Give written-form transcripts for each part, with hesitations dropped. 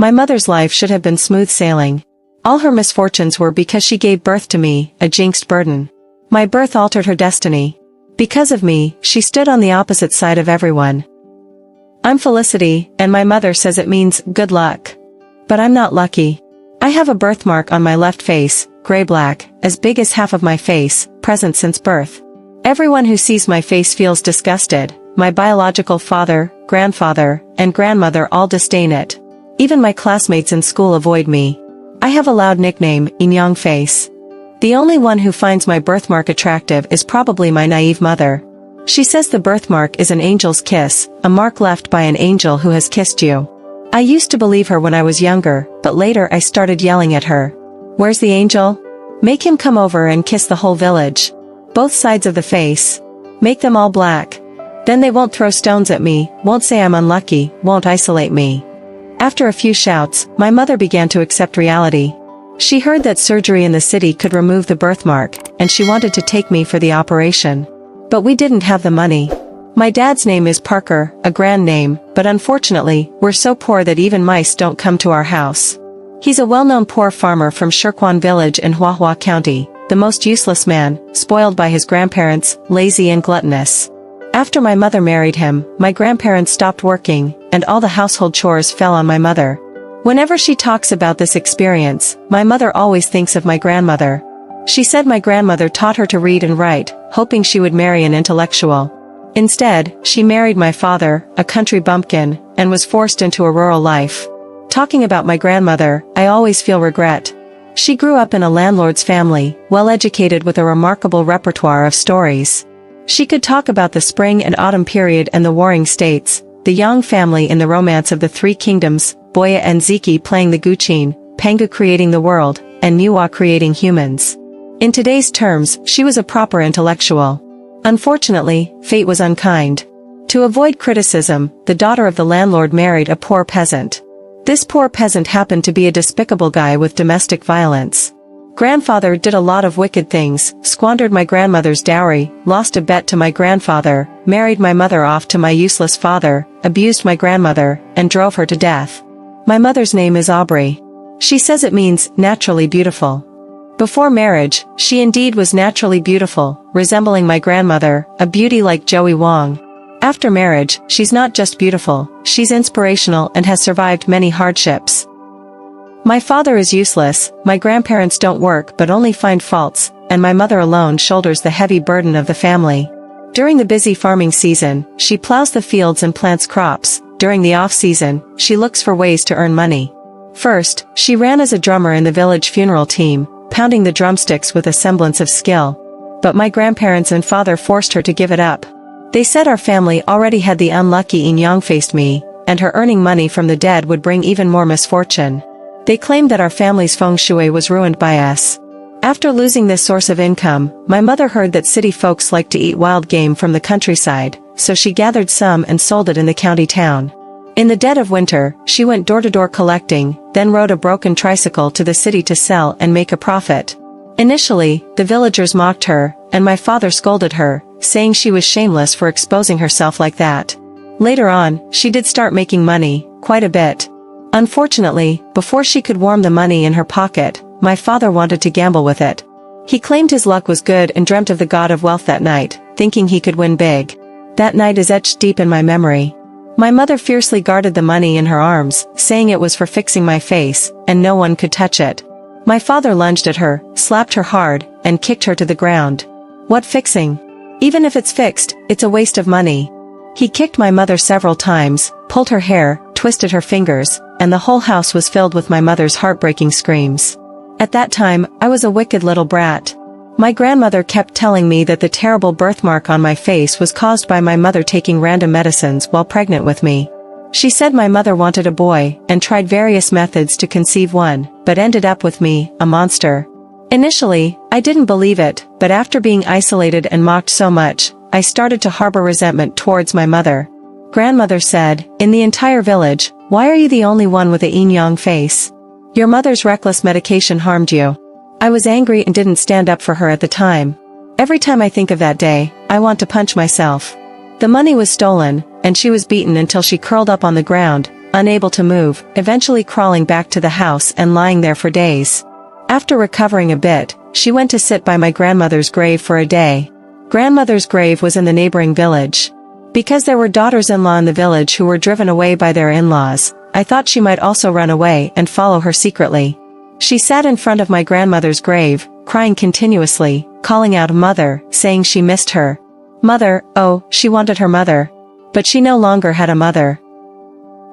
My mother's life should have been smooth sailing. All her misfortunes were because she gave birth to me, a jinxed burden. My birth altered her destiny. Because of me, she stood on the opposite side of everyone. I'm Felicity, and my mother says it means good luck. But I'm not lucky. I have a birthmark on my left face, gray-black, as big as half of my face, present since birth. Everyone who sees my face feels disgusted. My biological father, grandfather, and grandmother all disdain it. Even my classmates in school avoid me. I have a loud nickname, Inyang Face. The only one who finds my birthmark attractive is probably my naive mother. She says the birthmark is an angel's kiss, a mark left by an angel who has kissed you. I used to believe her when I was younger, but later I started yelling at her. Where's the angel? Make him come over and kiss the whole village. Both sides of the face. Make them all black. Then they won't throw stones at me, won't say I'm unlucky, won't isolate me. After a few shouts, my mother began to accept reality. She heard that surgery in the city could remove the birthmark, and she wanted to take me for the operation. But we didn't have the money. My dad's name is Parker, a grand name, but unfortunately, we're so poor that even mice don't come to our house. He's a well-known poor farmer from Shirkwan village in Huahua County, the most useless man, spoiled by his grandparents, lazy and gluttonous. After my mother married him, my grandparents stopped working, and all the household chores fell on my mother. Whenever she talks about this experience, my mother always thinks of my grandmother. She said my grandmother taught her to read and write, hoping she would marry an intellectual. Instead, she married my father, a country bumpkin, and was forced into a rural life. Talking about my grandmother, I always feel regret. She grew up in a landlord's family, well-educated with a remarkable repertoire of stories. She could talk about the spring and autumn period and the warring states, the Yang family in the romance of the Three Kingdoms, Boya and Ziki playing the Guqin, Pangu creating the world, and Niwa creating humans. In today's terms, she was a proper intellectual. Unfortunately, fate was unkind. To avoid criticism, the daughter of the landlord married a poor peasant. This poor peasant happened to be a despicable guy with domestic violence. Grandfather did a lot of wicked things, squandered my grandmother's dowry, lost a bet to my grandfather, married my mother off to my useless father, abused my grandmother, and drove her to death. My mother's name is Aubrey. She says it means naturally beautiful. Before marriage, she indeed was naturally beautiful, resembling my grandmother, a beauty like Joey Wong. After marriage, she's not just beautiful, she's inspirational and has survived many hardships. My father is useless, my grandparents don't work but only find faults, and my mother alone shoulders the heavy burden of the family. During the busy farming season, she plows the fields and plants crops. During the off-season, she looks for ways to earn money. First, she ran as a drummer in the village funeral team, pounding the drumsticks with a semblance of skill. But my grandparents and father forced her to give it up. They said our family already had the unlucky Inyang faced me, and her earning money from the dead would bring even more misfortune. They claimed that our family's feng shui was ruined by us. After losing this source of income, my mother heard that city folks like to eat wild game from the countryside, so she gathered some and sold it in the county town. In the dead of winter, she went door-to-door collecting, then rode a broken tricycle to the city to sell and make a profit. Initially, the villagers mocked her, and my father scolded her, saying she was shameless for exposing herself like that. Later on, she did start making money, quite a bit. Unfortunately, before she could warm the money in her pocket, my father wanted to gamble with it. He claimed his luck was good and dreamt of the god of wealth that night, thinking he could win big. That night is etched deep in my memory. My mother fiercely guarded the money in her arms, saying it was for fixing my face, and no one could touch it. My father lunged at her, slapped her hard, and kicked her to the ground. What fixing? Even if it's fixed, it's a waste of money. He kicked my mother several times, pulled her hair, twisted her fingers, and the whole house was filled with my mother's heartbreaking screams. At that time, I was a wicked little brat. My grandmother kept telling me that the terrible birthmark on my face was caused by my mother taking random medicines while pregnant with me. She said my mother wanted a boy, and tried various methods to conceive one, but ended up with me, a monster. Initially, I didn't believe it, but after being isolated and mocked so much, I started to harbor resentment towards my mother. Grandmother said, "In the entire village, why are you the only one with a yin-yang face? Your mother's reckless medication harmed you." I was angry and didn't stand up for her at the time. Every time I think of that day, I want to punch myself. The money was stolen, and she was beaten until she curled up on the ground, unable to move, eventually crawling back to the house and lying there for days. After recovering a bit, she went to sit by my grandmother's grave for a day. Grandmother's grave was in the neighboring village. Because there were daughters-in-law in the village who were driven away by their in-laws, I thought she might also run away and follow her secretly. She sat in front of my grandmother's grave, crying continuously, calling out "Mother," saying she missed her. Mother, oh, she wanted her mother. But she no longer had a mother.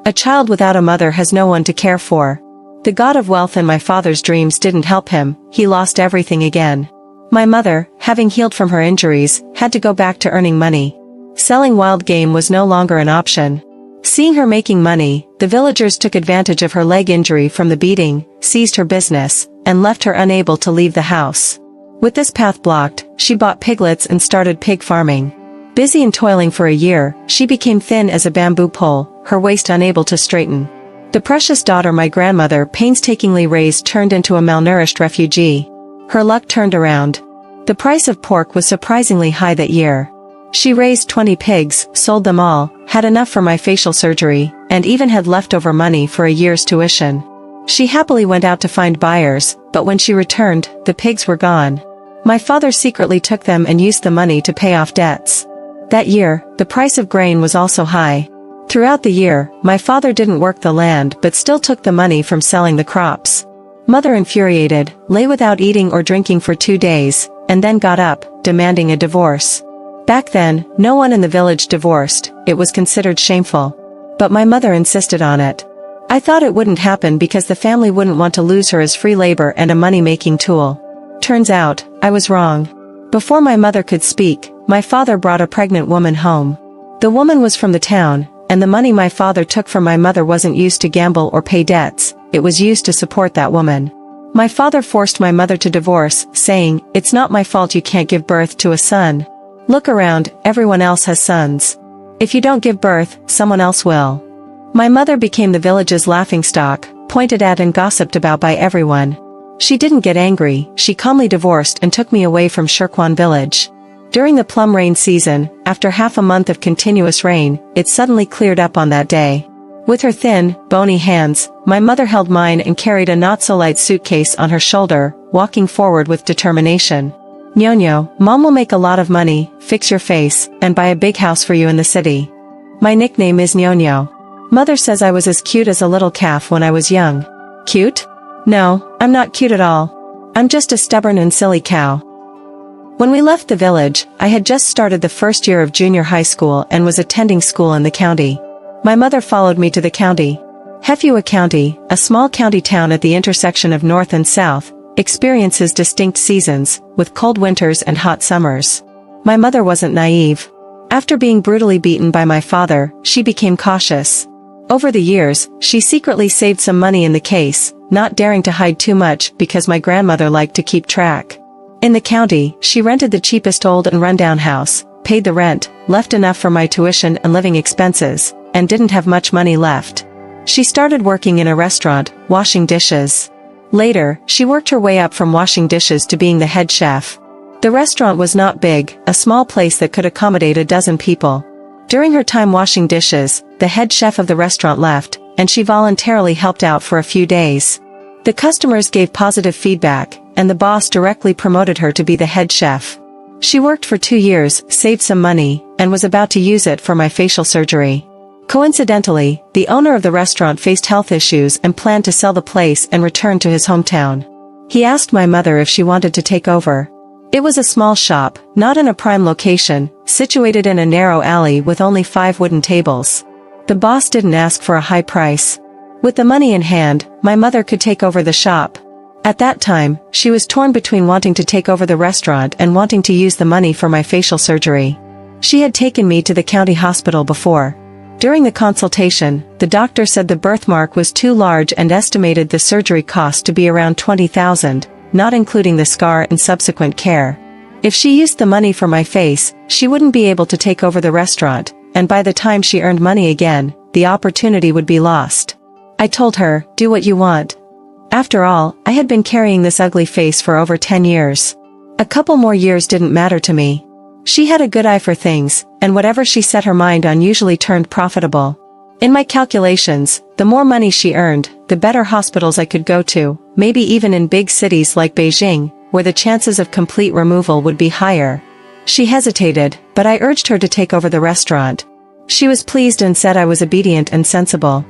A child without a mother has no one to care for. The god of wealth in my father's dreams didn't help him, he lost everything again. My mother, having healed from her injuries, had to go back to earning money. Selling wild game was no longer an option. Seeing her making money, the villagers took advantage of her leg injury from the beating, seized her business, and left her unable to leave the house. With this path blocked, she bought piglets and started pig farming. Busy and toiling for a year, she became thin as a bamboo pole, her waist unable to straighten. The precious daughter my grandmother painstakingly raised turned into a malnourished refugee. Her luck turned around. The price of pork was surprisingly high that year. She raised 20 pigs, sold them all, had enough for my facial surgery, and even had leftover money for a year's tuition. She happily went out to find buyers, but when she returned, the pigs were gone. My father secretly took them and used the money to pay off debts. That year, the price of grain was also high. Throughout the year, my father didn't work the land but still took the money from selling the crops. Mother, infuriated, lay without eating or drinking for 2 days, and then got up, demanding a divorce. Back then, no one in the village divorced, it was considered shameful. But my mother insisted on it. I thought it wouldn't happen because the family wouldn't want to lose her as free labor and a money-making tool. Turns out, I was wrong. Before my mother could speak, my father brought a pregnant woman home. The woman was from the town, and the money my father took from my mother wasn't used to gamble or pay debts, it was used to support that woman. My father forced my mother to divorce, saying, "It's not my fault you can't give birth to a son. Look around, everyone else has sons. If you don't give birth, someone else will." My mother became the village's laughingstock, pointed at and gossiped about by everyone. She didn't get angry, she calmly divorced and took me away from Shirkwan village. During the plum rain season, after half a month of continuous rain, it suddenly cleared up on that day. With her thin, bony hands, my mother held mine and carried a not-so-light suitcase on her shoulder, walking forward with determination. "Nyonyo, Mom will make a lot of money, fix your face, and buy a big house for you in the city. My nickname is Nyonyo. Mother says I was as cute as a little calf when I was young." Cute? No, I'm not cute at all. I'm just a stubborn and silly cow. When we left the village, I had just started the first year of junior high school and was attending school in the county. My mother followed me to the county. Hefua County, a small county town at the intersection of north and south, experiences distinct seasons, with cold winters and hot summers. My mother wasn't naive. After being brutally beaten by my father, she became cautious. Over the years, she secretly saved some money in the case, not daring to hide too much because my grandmother liked to keep track. In the county, she rented the cheapest old and rundown house, paid the rent, left enough for my tuition and living expenses, and didn't have much money left. She started working in a restaurant, washing dishes. Later, she worked her way up from washing dishes to being the head chef. The restaurant was not big, a small place that could accommodate a dozen people. During her time washing dishes, the head chef of the restaurant left, and she voluntarily helped out for a few days. The customers gave positive feedback, and the boss directly promoted her to be the head chef. She worked for 2 years, saved some money, and was about to use it for my facial surgery. Coincidentally, the owner of the restaurant faced health issues and planned to sell the place and return to his hometown. He asked my mother if she wanted to take over. It was a small shop, not in a prime location, situated in a narrow alley with only 5 wooden tables. The boss didn't ask for a high price. With the money in hand, my mother could take over the shop. At that time, she was torn between wanting to take over the restaurant and wanting to use the money for my facial surgery. She had taken me to the county hospital before. During the consultation, the doctor said the birthmark was too large and estimated the surgery cost to be around 20,000, not including the scar and subsequent care. If she used the money for my face, she wouldn't be able to take over the restaurant, and by the time she earned money again, the opportunity would be lost. I told her, "Do what you want." After all, I had been carrying this ugly face for over 10 years. A couple more years didn't matter to me. She had a good eye for things, and whatever she set her mind on usually turned profitable. In my calculations, The more money she earned, the better hospitals I could go to, maybe even in big cities like Beijing, where the chances of complete removal would be higher. She hesitated, but I urged her to take over the restaurant. She was pleased and said I was obedient and sensible.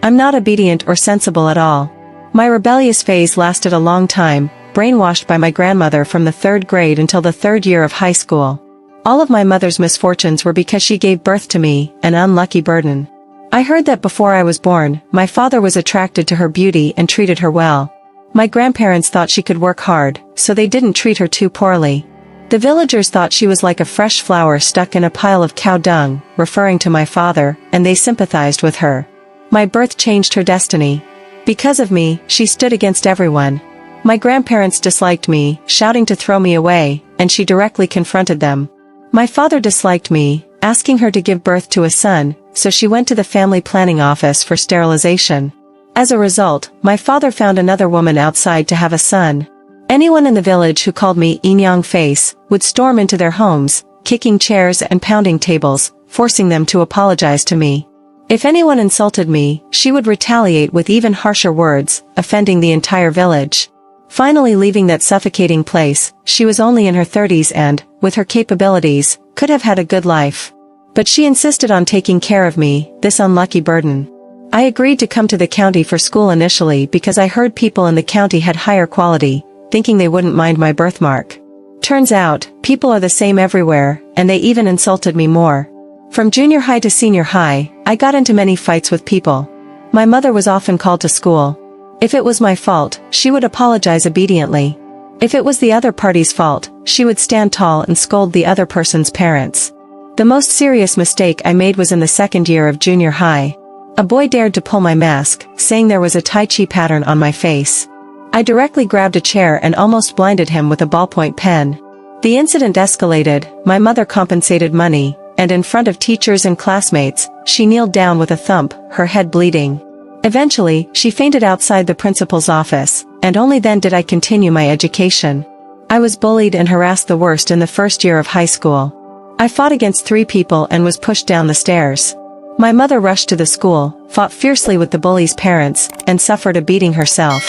I'm not obedient or sensible at all. My rebellious phase lasted a long time, brainwashed by my grandmother from the 3rd grade until the 3rd year of high school. All of my mother's misfortunes were because she gave birth to me, an unlucky burden. I heard that before I was born, my father was attracted to her beauty and treated her well. My grandparents thought she could work hard, so they didn't treat her too poorly. The villagers thought she was like a fresh flower stuck in a pile of cow dung, referring to my father, and they sympathized with her. My birth changed her destiny. Because of me, she stood against everyone. My grandparents disliked me, shouting to throw me away, and she directly confronted them. My father disliked me, asking her to give birth to a son, so she went to the family planning office for sterilization. As a result, my father found another woman outside to have a son. Anyone in the village who called me Inyang Face would storm into their homes, kicking chairs and pounding tables, forcing them to apologize to me. If anyone insulted me, she would retaliate with even harsher words, offending the entire village. Finally leaving that suffocating place, she was only in her 30s and, with her capabilities, could have had a good life. But she insisted on taking care of me, this unlucky burden. I agreed to come to the county for school initially because I heard people in the county had higher quality, thinking they wouldn't mind my birthmark. Turns out, people are the same everywhere, and they even insulted me more. From junior high to senior high, I got into many fights with people. My mother was often called to school. If it was my fault, she would apologize obediently. If it was the other party's fault, she would stand tall and scold the other person's parents. The most serious mistake I made was in the 2nd year of junior high. A boy dared to pull my mask, saying there was a Tai Chi pattern on my face. I directly grabbed a chair and almost blinded him with a ballpoint pen. The incident escalated, my mother compensated money, and in front of teachers and classmates, she kneeled down with a thump, her head bleeding. Eventually, she fainted outside the principal's office, and only then did I continue my education. I was bullied and harassed the worst in the 1st year of high school. I fought against 3 people and was pushed down the stairs. My mother rushed to the school, fought fiercely with the bully's parents, and suffered a beating herself.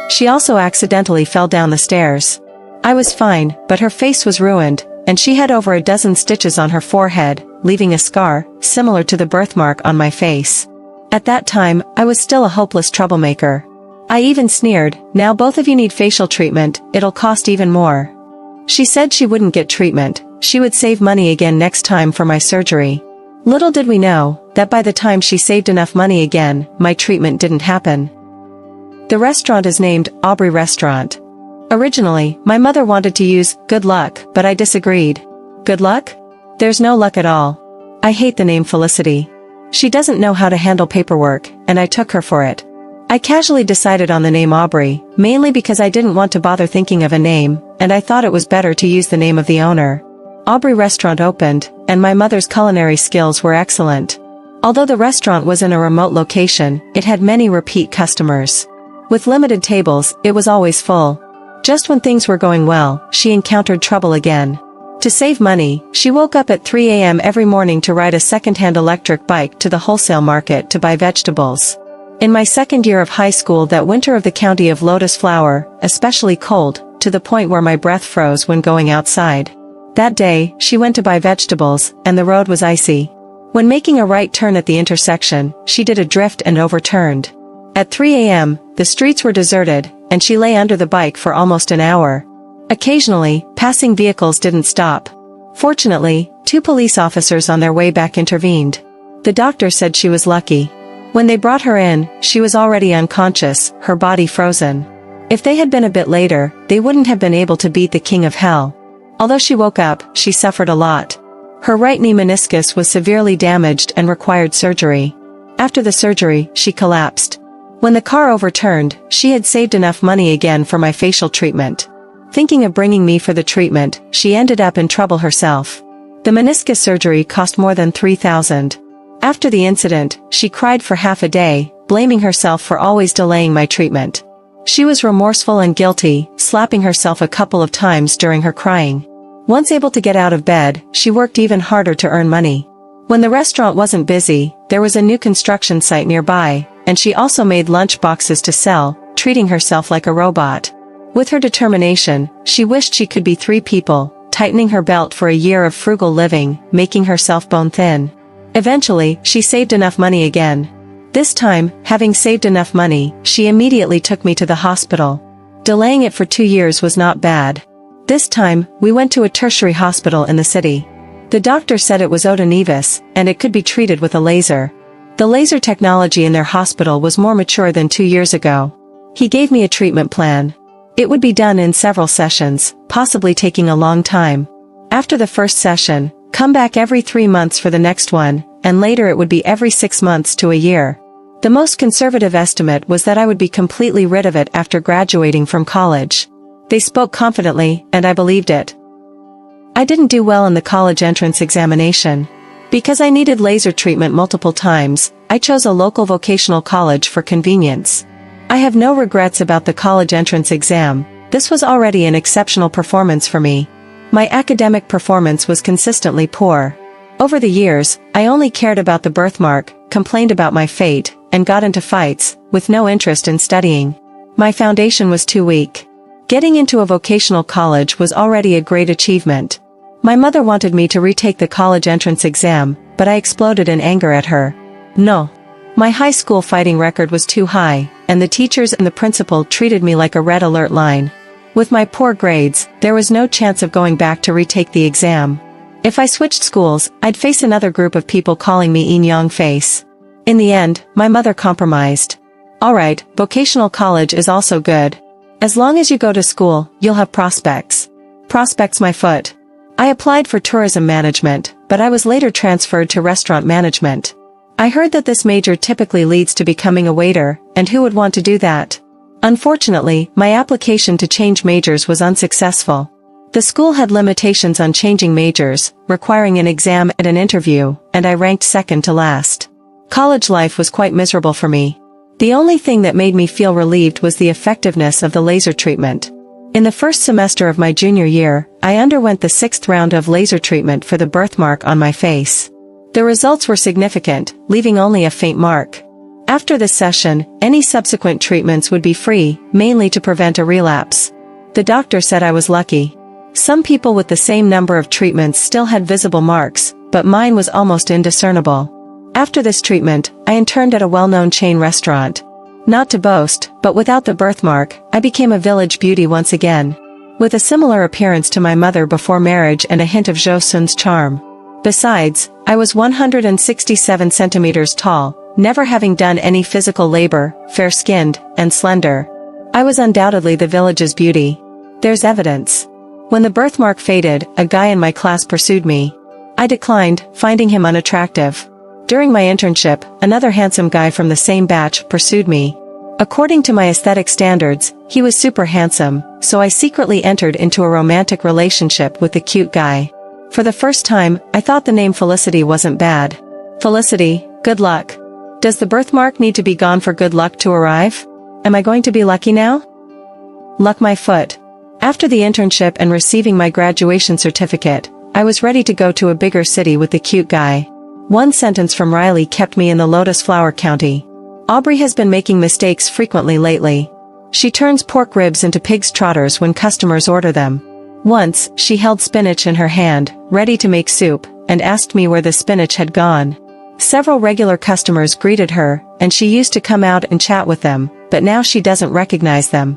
She also accidentally fell down the stairs. I was fine, but her face was ruined, and she had over a dozen stitches on her forehead, leaving a scar, similar to the birthmark on my face. At that time, I was still a hopeless troublemaker. I even sneered, "Now both of you need facial treatment, it'll cost even more." She said she wouldn't get treatment, she would save money again next time for my surgery. Little did we know, that by the time she saved enough money again, my treatment didn't happen. The restaurant is named Aubrey Restaurant. Originally, my mother wanted to use Good Luck, but I disagreed. Good luck? There's no luck at all. I hate the name Felicity. She doesn't know how to handle paperwork, and I took her for it. I casually decided on the name Aubrey, mainly because I didn't want to bother thinking of a name, and I thought it was better to use the name of the owner. Aubrey Restaurant opened, and my mother's culinary skills were excellent. Although the restaurant was in a remote location, it had many repeat customers. With limited tables, it was always full. Just when things were going well, she encountered trouble again. To save money, she woke up at 3 a.m. every morning to ride a second-hand electric bike to the wholesale market to buy vegetables. In my 2nd year of high school that winter of the county of Lotus Flower, especially cold, to the point where my breath froze when going outside. That day, she went to buy vegetables, and the road was icy. When making a right turn at the intersection, she did a drift and overturned. At 3 a.m., the streets were deserted, and she lay under the bike for almost an hour. Occasionally, passing vehicles didn't stop. Fortunately, 2 police officers on their way back intervened. The doctor said she was lucky. When they brought her in, she was already unconscious, her body frozen. If they had been a bit later, they wouldn't have been able to beat the king of hell. Although she woke up, she suffered a lot. Her right knee meniscus was severely damaged and required surgery. After the surgery, she collapsed. When the car overturned, she had saved enough money again for my facial treatment. Thinking of bringing me for the treatment, she ended up in trouble herself. The meniscus surgery cost more than $3,000. After the incident, she cried for half a day, blaming herself for always delaying my treatment. She was remorseful and guilty, slapping herself a couple of times during her crying. Once able to get out of bed, she worked even harder to earn money. When the restaurant wasn't busy, there was a new construction site nearby, and she also made lunch boxes to sell, treating herself like a robot. With her determination, she wished she could be 3 people, tightening her belt for a year of frugal living, making herself bone thin. Eventually, she saved enough money again. This time, having saved enough money, she immediately took me to the hospital. Delaying it for 2 years was not bad. This time, we went to a tertiary hospital in the city. The doctor said it was oda nevus, and it could be treated with a laser. The laser technology in their hospital was more mature than 2 years ago. He gave me a treatment plan. It would be done in several sessions, possibly taking a long time. After the first session, come back every 3 months for the next one, and later it would be every 6 months to a year. The most conservative estimate was that I would be completely rid of it after graduating from college. They spoke confidently, and I believed it. I didn't do well in the college entrance examination. Because I needed laser treatment multiple times, I chose a local vocational college for convenience. I have no regrets about the college entrance exam. This was already an exceptional performance for me. My academic performance was consistently poor. Over the years, I only cared about the birthmark, complained about my fate, and got into fights, with no interest in studying. My foundation was too weak. Getting into a vocational college was already a great achievement. My mother wanted me to retake the college entrance exam, but I exploded in anger at her. No. My high school fighting record was too high, and the teachers and the principal treated me like a red alert line. With my poor grades, there was no chance of going back to retake the exam. If I switched schools, I'd face another group of people calling me Yin Yang Face. In the end, my mother compromised. Alright, vocational college is also good. As long as you go to school, you'll have prospects. Prospects my foot. I applied for tourism management, but I was later transferred to restaurant management. I heard that this major typically leads to becoming a waiter, and who would want to do that? Unfortunately, my application to change majors was unsuccessful. The school had limitations on changing majors, requiring an exam and an interview, and I ranked second to last. College life was quite miserable for me. The only thing that made me feel relieved was the effectiveness of the laser treatment. In the first semester of my junior year, I underwent the 6th round of laser treatment for the birthmark on my face. The results were significant, leaving only a faint mark. After this session, any subsequent treatments would be free, mainly to prevent a relapse. The doctor said I was lucky. Some people with the same number of treatments still had visible marks, but mine was almost indiscernible. After this treatment, I interned at a well-known chain restaurant. Not to boast, but without the birthmark, I became a village beauty once again. With a similar appearance to my mother before marriage and a hint of Jo Sun's charm. Besides, I was 167 centimeters tall, never having done any physical labor, fair-skinned, and slender. I was undoubtedly the village's beauty. There's evidence. When the birthmark faded, a guy in my class pursued me. I declined, finding him unattractive. During my internship, another handsome guy from the same batch pursued me. According to my aesthetic standards, he was super handsome, so I secretly entered into a romantic relationship with the cute guy. For the first time, I thought the name Felicity wasn't bad. Felicity, good luck. Does the birthmark need to be gone for good luck to arrive? Am I going to be lucky now? Luck my foot. After the internship and receiving my graduation certificate, I was ready to go to a bigger city with the cute guy. One sentence from Riley kept me in the Lotus Flower County. Aubrey has been making mistakes frequently lately. She turns pork ribs into pig's trotters when customers order them. Once, she held spinach in her hand, ready to make soup, and asked me where the spinach had gone. Several regular customers greeted her, and she used to come out and chat with them, but now she doesn't recognize them.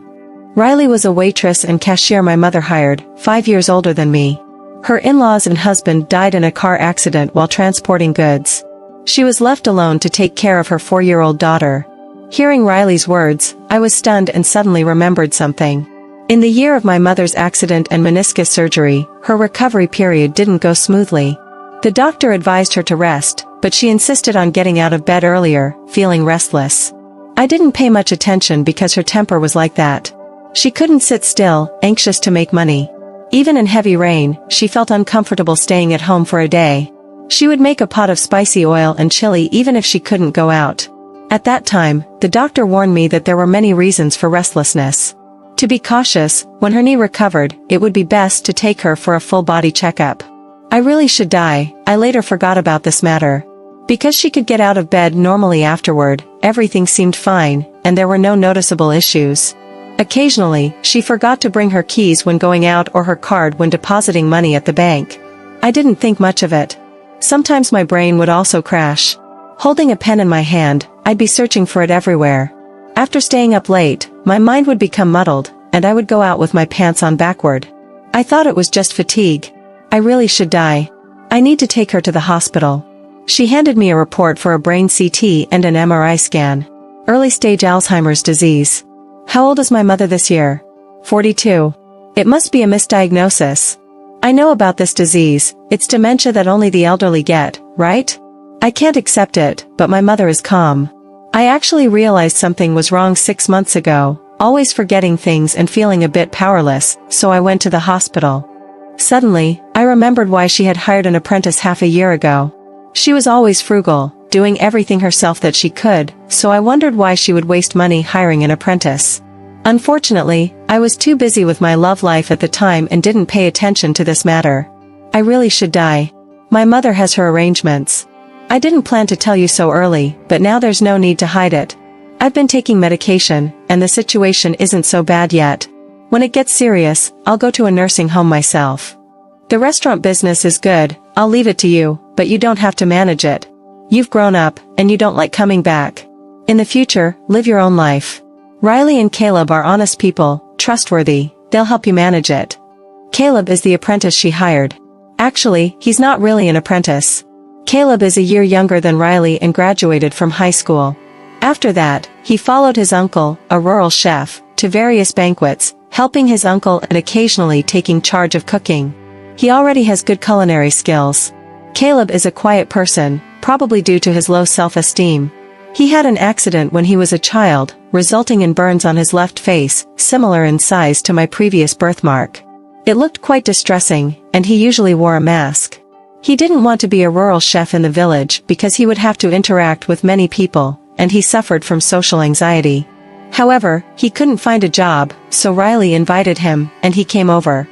Riley was a waitress and cashier my mother hired, 5 years older than me. Her in-laws and husband died in a car accident while transporting goods. She was left alone to take care of her 4-year-old daughter. Hearing Riley's words, I was stunned and suddenly remembered something. In the year of my mother's accident and meniscus surgery, her recovery period didn't go smoothly. The doctor advised her to rest, but she insisted on getting out of bed earlier, feeling restless. I didn't pay much attention because her temper was like that. She couldn't sit still, anxious to make money. Even in heavy rain, she felt uncomfortable staying at home for a day. She would make a pot of spicy oil and chili even if she couldn't go out. At that time, the doctor warned me that there were many reasons for restlessness. To be cautious, when her knee recovered, it would be best to take her for a full-body checkup. I really should die. I later forgot about this matter. Because she could get out of bed normally afterward, everything seemed fine, and there were no noticeable issues. Occasionally, she forgot to bring her keys when going out or her card when depositing money at the bank. I didn't think much of it. Sometimes my brain would also crash. Holding a pen in my hand, I'd be searching for it everywhere. After staying up late, my mind would become muddled, and I would go out with my pants on backward. I thought it was just fatigue. I really should die. I need to take her to the hospital. She handed me a report for a brain CT and an MRI scan. Early stage Alzheimer's disease. How old is my mother this year? 42. It must be a misdiagnosis. I know about this disease. It's dementia that only the elderly get, right? I can't accept it, but my mother is calm. I actually realized something was wrong 6 months ago, always forgetting things and feeling a bit powerless, so I went to the hospital. Suddenly, I remembered why she had hired an apprentice half a year ago. She was always frugal, doing everything herself that she could, so I wondered why she would waste money hiring an apprentice. Unfortunately, I was too busy with my love life at the time and didn't pay attention to this matter. I really should die. My mother has her arrangements. I didn't plan to tell you so early, but now there's no need to hide it. I've been taking medication, and the situation isn't so bad yet. When it gets serious, I'll go to a nursing home myself. The restaurant business is good, I'll leave it to you, but you don't have to manage it. You've grown up, and you don't like coming back. In the future, live your own life. Riley and Caleb are honest people, trustworthy, they'll help you manage it. Caleb is the apprentice she hired. Actually, he's not really an apprentice. Caleb is a year younger than Riley and graduated from high school. After that, he followed his uncle, a rural chef, to various banquets, helping his uncle and occasionally taking charge of cooking. He already has good culinary skills. Caleb is a quiet person, probably due to his low self-esteem. He had an accident when he was a child, resulting in burns on his left face, similar in size to my previous birthmark. It looked quite distressing, and he usually wore a mask. He didn't want to be a rural chef in the village because he would have to interact with many people, and he suffered from social anxiety. However, he couldn't find a job, so Riley invited him, and he came over.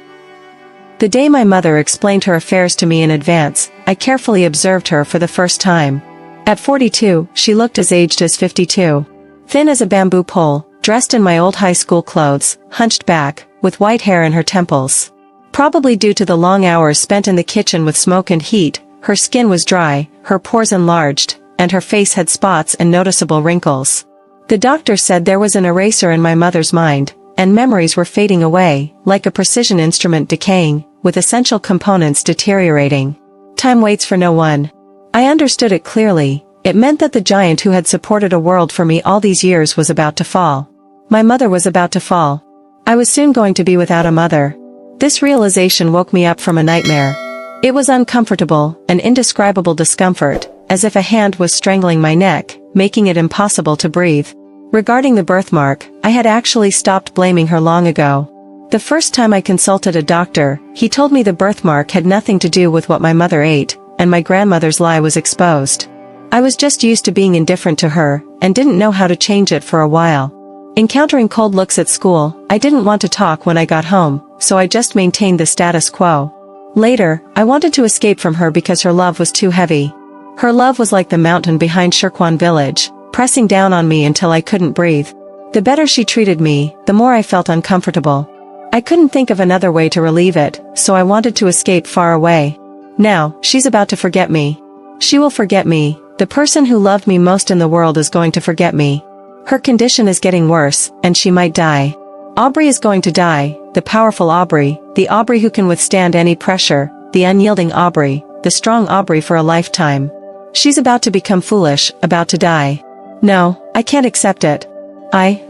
The day my mother explained her affairs to me in advance, I carefully observed her for the first time. At 42, she looked as aged as 52. Thin as a bamboo pole, dressed in my old high school clothes, hunched back, with white hair in her temples. Probably due to the long hours spent in the kitchen with smoke and heat, her skin was dry, her pores enlarged, and her face had spots and noticeable wrinkles. The doctor said there was an eraser in my mother's mind, and memories were fading away, like a precision instrument decaying, with essential components deteriorating. Time waits for no one. I understood it clearly. It meant that the giant who had supported a world for me all these years was about to fall. My mother was about to fall. I was soon going to be without a mother. This realization woke me up from a nightmare. It was uncomfortable, an indescribable discomfort, as if a hand was strangling my neck, making it impossible to breathe. Regarding the birthmark, I had actually stopped blaming her long ago. The first time I consulted a doctor, he told me the birthmark had nothing to do with what my mother ate, and my grandmother's lie was exposed. I was just used to being indifferent to her, and didn't know how to change it for a while. Encountering cold looks at school, I didn't want to talk when I got home, so I just maintained the status quo. Later, I wanted to escape from her because her love was too heavy. Her love was like the mountain behind Shirkwan village, pressing down on me until I couldn't breathe. The better she treated me, the more I felt uncomfortable. I couldn't think of another way to relieve it, so I wanted to escape far away. Now, she's about to forget me. She will forget me. The person who loved me most in the world is going to forget me. Her condition is getting worse, and she might die. Aubrey is going to die, the powerful Aubrey, the Aubrey who can withstand any pressure, the unyielding Aubrey, the strong Aubrey for a lifetime. She's about to become foolish, about to die. No, I can't accept it.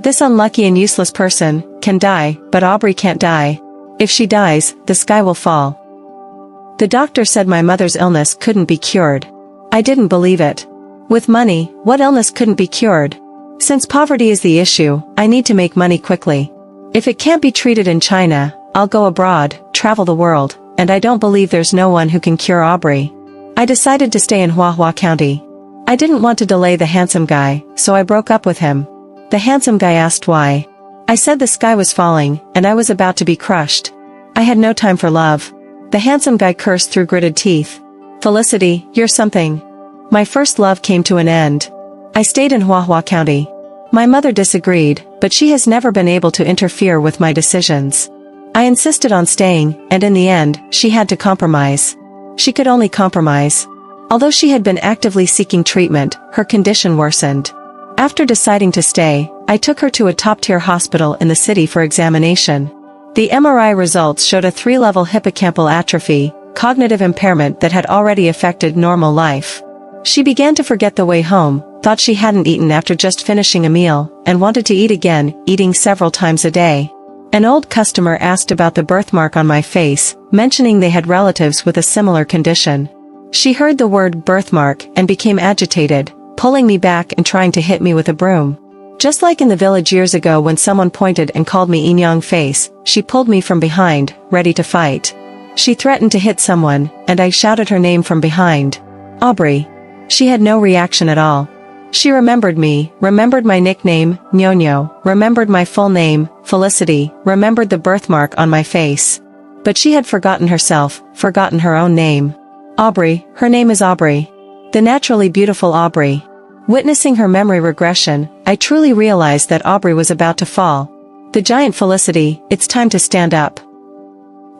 This unlucky and useless person, can die, but Aubrey can't die. If she dies, the sky will fall. The doctor said my mother's illness couldn't be cured. I didn't believe it. With money, what illness couldn't be cured? Since poverty is the issue, I need to make money quickly. If it can't be treated in China, I'll go abroad, travel the world, and I don't believe there's no one who can cure Aubrey. I decided to stay in Huahua County. I didn't want to delay the handsome guy, so I broke up with him. The handsome guy asked why. I said the sky was falling, and I was about to be crushed. I had no time for love. The handsome guy cursed through gritted teeth. Felicity, you're something. My first love came to an end. I stayed in Huahua County. My mother disagreed, but she has never been able to interfere with my decisions. I insisted on staying, and in the end, she had to compromise. She could only compromise. Although she had been actively seeking treatment, her condition worsened. After deciding to stay, I took her to a top-tier hospital in the city for examination. The MRI results showed a 3-level hippocampal atrophy, cognitive impairment that had already affected normal life. She began to forget the way home, thought she hadn't eaten after just finishing a meal, and wanted to eat again, eating several times a day. An old customer asked about the birthmark on my face, mentioning they had relatives with a similar condition. She heard the word birthmark and became agitated, pulling me back and trying to hit me with a broom. Just like in the village years ago when someone pointed and called me Inyang face, she pulled me from behind, ready to fight. She threatened to hit someone, and I shouted her name from behind. Aubrey. She had no reaction at all. She remembered me, remembered my nickname, Nyonyo, remembered my full name, Felicity, remembered the birthmark on my face. But she had forgotten herself, forgotten her own name. Aubrey, her name is Aubrey. The naturally beautiful Aubrey. Witnessing her memory regression, I truly realized that Aubrey was about to fall. The giant Felicity, it's time to stand up.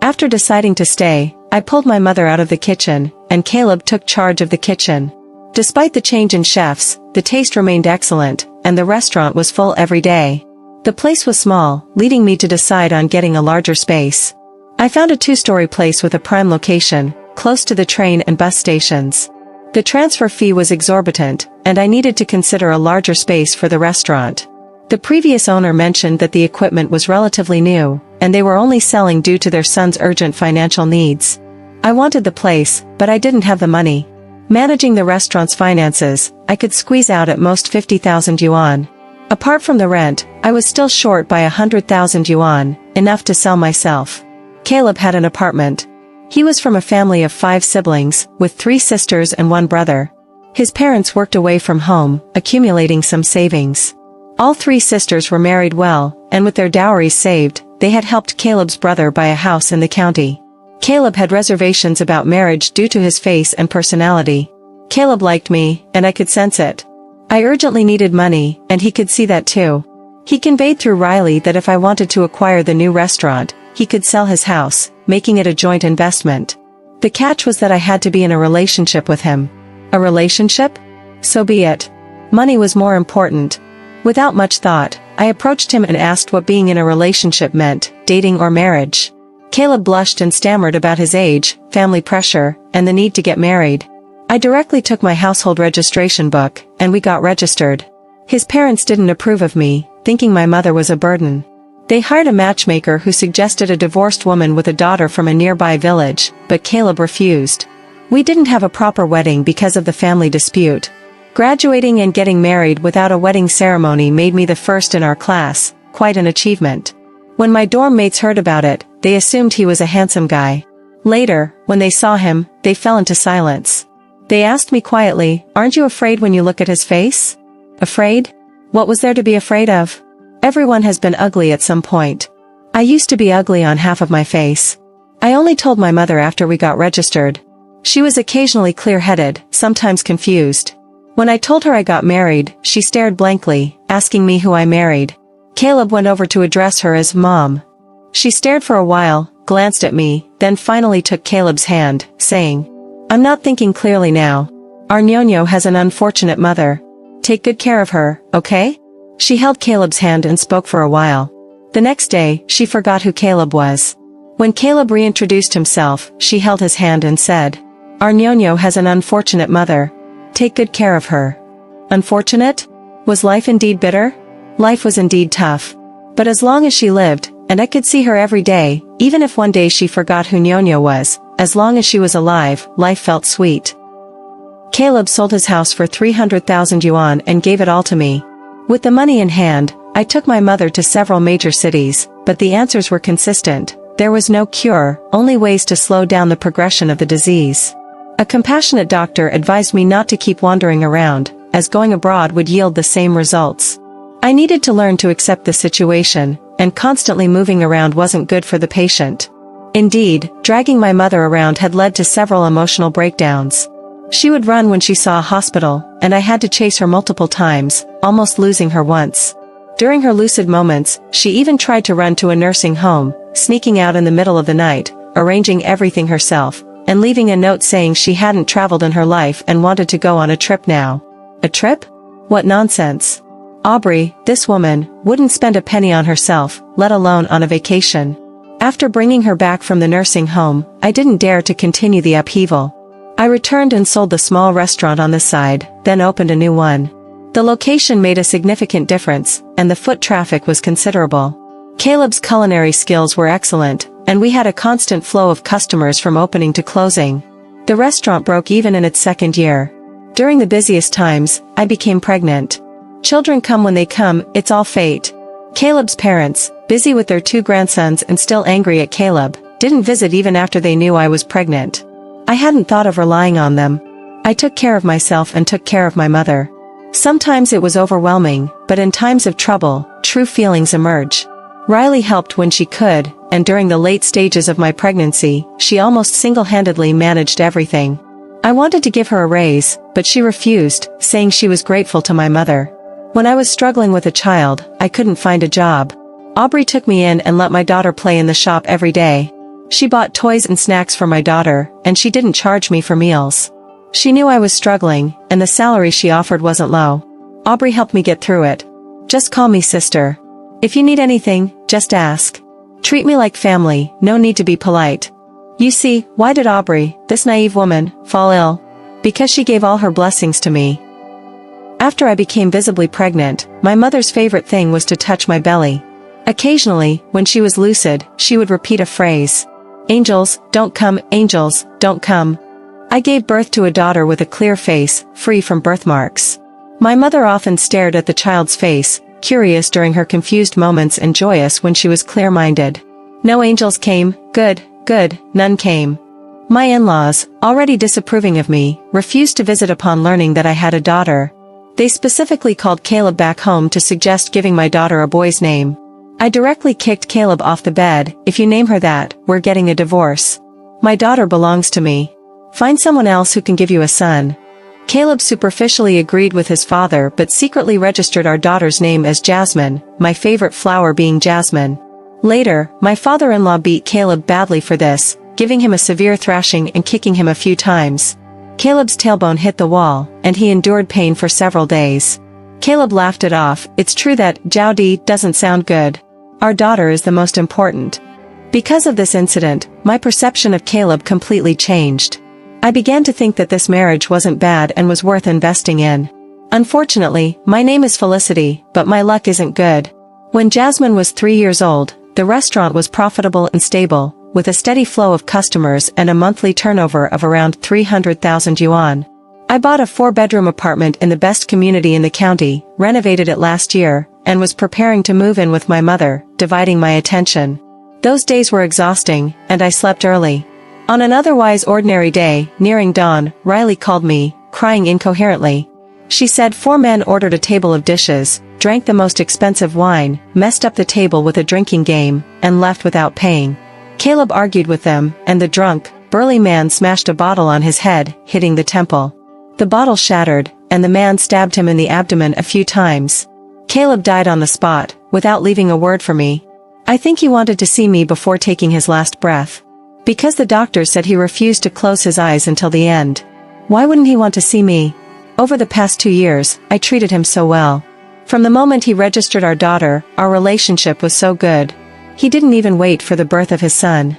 After deciding to stay, I pulled my mother out of the kitchen, and Caleb took charge of the kitchen. Despite the change in chefs, the taste remained excellent, and the restaurant was full every day. The place was small, leading me to decide on getting a larger space. I found a 2-story place with a prime location, close to the train and bus stations. The transfer fee was exorbitant, and I needed to consider a larger space for the restaurant. The previous owner mentioned that the equipment was relatively new, and they were only selling due to their son's urgent financial needs. I wanted the place, but I didn't have the money. Managing the restaurant's finances, I could squeeze out at most 50,000 yuan. Apart from the rent, I was still short by 100,000 yuan, enough to sell myself. Caleb had an apartment. He was from a family of 5 siblings, with 3 sisters and 1 brother. His parents worked away from home, accumulating some savings. All 3 sisters were married well, and with their dowries saved, they had helped Caleb's brother buy a house in the county. Caleb had reservations about marriage due to his face and personality. Caleb liked me, and I could sense it. I urgently needed money, and he could see that too. He conveyed through Riley that if I wanted to acquire the new restaurant, he could sell his house, making it a joint investment. The catch was that I had to be in a relationship with him. A relationship? So be it. Money was more important. Without much thought, I approached him and asked what being in a relationship meant, dating or marriage. Caleb blushed and stammered about his age, family pressure, and the need to get married. I directly took my household registration book, and we got registered. His parents didn't approve of me, thinking my mother was a burden. They hired a matchmaker who suggested a divorced woman with a daughter from a nearby village, but Caleb refused. We didn't have a proper wedding because of the family dispute. Graduating and getting married without a wedding ceremony made me the first in our class, quite an achievement. When my dorm mates heard about it, they assumed he was a handsome guy. Later, when they saw him, they fell into silence. They asked me quietly, "Aren't you afraid when you look at his face?" Afraid? What was there to be afraid of? Everyone has been ugly at some point. I used to be ugly on half of my face. I only told my mother after we got registered. She was occasionally clear-headed, sometimes confused. When I told her I got married, she stared blankly, asking me who I married. Caleb went over to address her as Mom. She stared for a while, glanced at me, then finally took Caleb's hand, saying, "I'm not thinking clearly now. Our Nyonyo has an unfortunate mother. Take good care of her, okay?" She held Caleb's hand and spoke for a while. The next day, she forgot who Caleb was. When Caleb reintroduced himself, she held his hand and said, "Our Nyonyo has an unfortunate mother. Take good care of her." Unfortunate? Was life indeed bitter? Life was indeed tough. But as long as she lived, and I could see her every day, even if one day she forgot who Nyonyo was, as long as she was alive, life felt sweet. Caleb sold his house for 300,000 yuan and gave it all to me. With the money in hand, I took my mother to several major cities, but the answers were consistent. There was no cure, only ways to slow down the progression of the disease. A compassionate doctor advised me not to keep wandering around, as going abroad would yield the same results. I needed to learn to accept the situation, and constantly moving around wasn't good for the patient. Indeed, dragging my mother around had led to several emotional breakdowns. She would run when she saw a hospital, and I had to chase her multiple times, almost losing her once. During her lucid moments, she even tried to run to a nursing home, sneaking out in the middle of the night, arranging everything herself, and leaving a note saying she hadn't traveled in her life and wanted to go on a trip now. A trip? What nonsense. Aubrey, this woman, wouldn't spend a penny on herself, let alone on a vacation. After bringing her back from the nursing home, I didn't dare to continue the upheaval. I returned and sold the small restaurant on the side, then opened a new one. The location made a significant difference, and the foot traffic was considerable. Caleb's culinary skills were excellent, and we had a constant flow of customers from opening to closing. The restaurant broke even in its second year. During the busiest times, I became pregnant. Children come when they come, it's all fate. Caleb's parents, busy with their 2 grandsons and still angry at Caleb, didn't visit even after they knew I was pregnant. I hadn't thought of relying on them. I took care of myself and took care of my mother. Sometimes it was overwhelming, but in times of trouble, true feelings emerge. Riley helped when she could, and during the late stages of my pregnancy, she almost single-handedly managed everything. I wanted to give her a raise, but she refused, saying she was grateful to my mother. When I was struggling with a child, I couldn't find a job. Aubrey took me in and let my daughter play in the shop every day. She bought toys and snacks for my daughter, and she didn't charge me for meals. She knew I was struggling, and the salary she offered wasn't low. Aubrey helped me get through it. Just call me sister. If you need anything, just ask. Treat me like family, no need to be polite. You see, why did Aubrey, this naive woman, fall ill? Because she gave all her blessings to me. After I became visibly pregnant, my mother's favorite thing was to touch my belly. Occasionally, when she was lucid, she would repeat a phrase. Angels, don't come, angels, don't come. I gave birth to a daughter with a clear face, free from birthmarks. My mother often stared at the child's face, curious during her confused moments and joyous when she was clear-minded. No angels came, good, none came. My in-laws, already disapproving of me, refused to visit upon learning that I had a daughter. They specifically called Caleb back home to suggest giving my daughter a boy's name. I directly kicked Caleb off the bed. If you name her that, we're getting a divorce. My daughter belongs to me. Find someone else who can give you a son. Caleb superficially agreed with his father but secretly registered our daughter's name as Jasmine, my favorite flower being jasmine. Later, my father-in-law beat Caleb badly for this, giving him a severe thrashing and kicking him a few times. Caleb's tailbone hit the wall, and he endured pain for several days. Caleb laughed it off. It's true that Jowdy doesn't sound good. Our daughter is the most important. Because of this incident, my perception of Caleb completely changed. I began to think that this marriage wasn't bad and was worth investing in. Unfortunately, my name is Felicity, but my luck isn't good. When Jasmine was 3 years old, the restaurant was profitable and stable, with a steady flow of customers and a monthly turnover of around 300,000 yuan. I bought a 4-bedroom apartment in the best community in the county, renovated it last year, and was preparing to move in with my mother, dividing my attention. Those days were exhausting, and I slept early. On an otherwise ordinary day, nearing dawn, Riley called me, crying incoherently. She said 4 men ordered a table of dishes, drank the most expensive wine, messed up the table with a drinking game, and left without paying. Caleb argued with them, and the drunk, burly man smashed a bottle on his head, hitting the temple. The bottle shattered, and the man stabbed him in the abdomen a few times. Caleb died on the spot, without leaving a word for me. I think he wanted to see me before taking his last breath. Because the doctor said he refused to close his eyes until the end. Why wouldn't he want to see me? Over the past 2 years, I treated him so well. From the moment he registered our daughter, our relationship was so good. He didn't even wait for the birth of his son.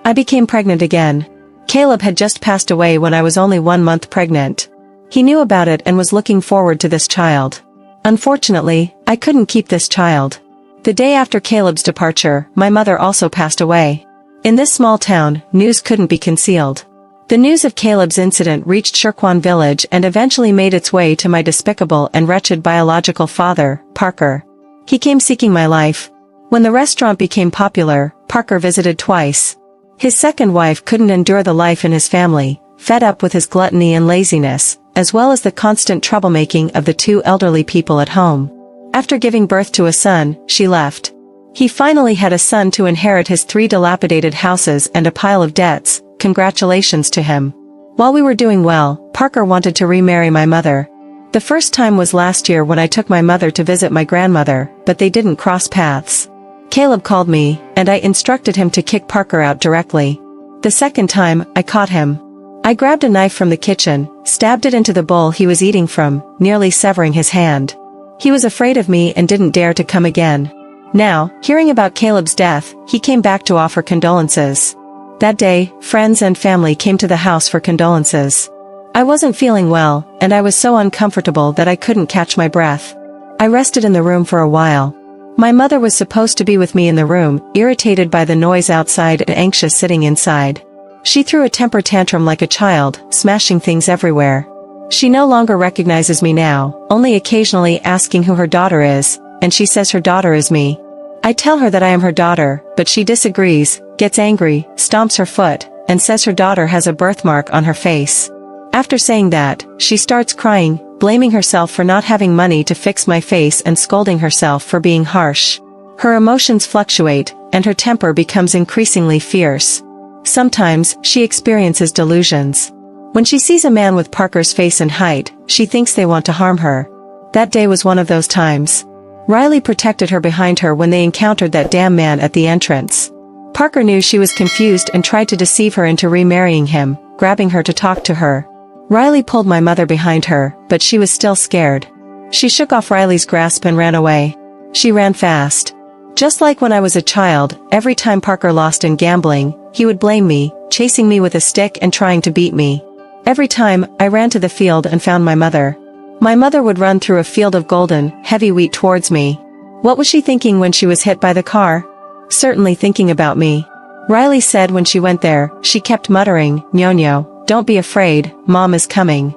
I became pregnant again. Caleb had just passed away when I was only 1 month pregnant. He knew about it and was looking forward to this child. Unfortunately, I couldn't keep this child. The day after Caleb's departure, my mother also passed away. In this small town, news couldn't be concealed. The news of Caleb's incident reached Shirkwan village and eventually made its way to my despicable and wretched biological father, Parker. He came seeking my life. When the restaurant became popular, Parker visited twice. His second wife couldn't endure the life in his family, fed up with his gluttony and laziness, as well as the constant troublemaking of the 2 elderly people at home. After giving birth to a son, she left. He finally had a son to inherit his 3 dilapidated houses and a pile of debts. Congratulations to him. While we were doing well, Parker wanted to remarry my mother. The first time was last year when I took my mother to visit my grandmother, but they didn't cross paths. Caleb called me, and I instructed him to kick Parker out directly. The second time, I caught him. I grabbed a knife from the kitchen, stabbed it into the bowl he was eating from, nearly severing his hand. He was afraid of me and didn't dare to come again. Now, hearing about Caleb's death, he came back to offer condolences. That day, friends and family came to the house for condolences. I wasn't feeling well, and I was so uncomfortable that I couldn't catch my breath. I rested in the room for a while. My mother was supposed to be with me in the room, irritated by the noise outside and anxious sitting inside. She threw a temper tantrum like a child, smashing things everywhere. She no longer recognizes me now, only occasionally asking who her daughter is, and she says her daughter is me. I tell her that I am her daughter, but she disagrees, gets angry, stomps her foot, and says her daughter has a birthmark on her face. After saying that, she starts crying, blaming herself for not having money to fix my face and scolding herself for being harsh. Her emotions fluctuate, and her temper becomes increasingly fierce. Sometimes, she experiences delusions. When she sees a man with Parker's face and height, she thinks they want to harm her. That day was one of those times. Riley protected her behind her when they encountered that damn man at the entrance. Parker knew she was confused and tried to deceive her into remarrying him, grabbing her to talk to her. Riley pulled my mother behind her, but she was still scared. She shook off Riley's grasp and ran away. She ran fast. Just like when I was a child, every time Parker lost in gambling, he would blame me, chasing me with a stick and trying to beat me. Every time, I ran to the field and found my mother. My mother would run through a field of golden, heavy wheat towards me. What was she thinking when she was hit by the car? Certainly thinking about me. Riley said when she went there, she kept muttering, "Ño-ño, don't be afraid, Mom is coming."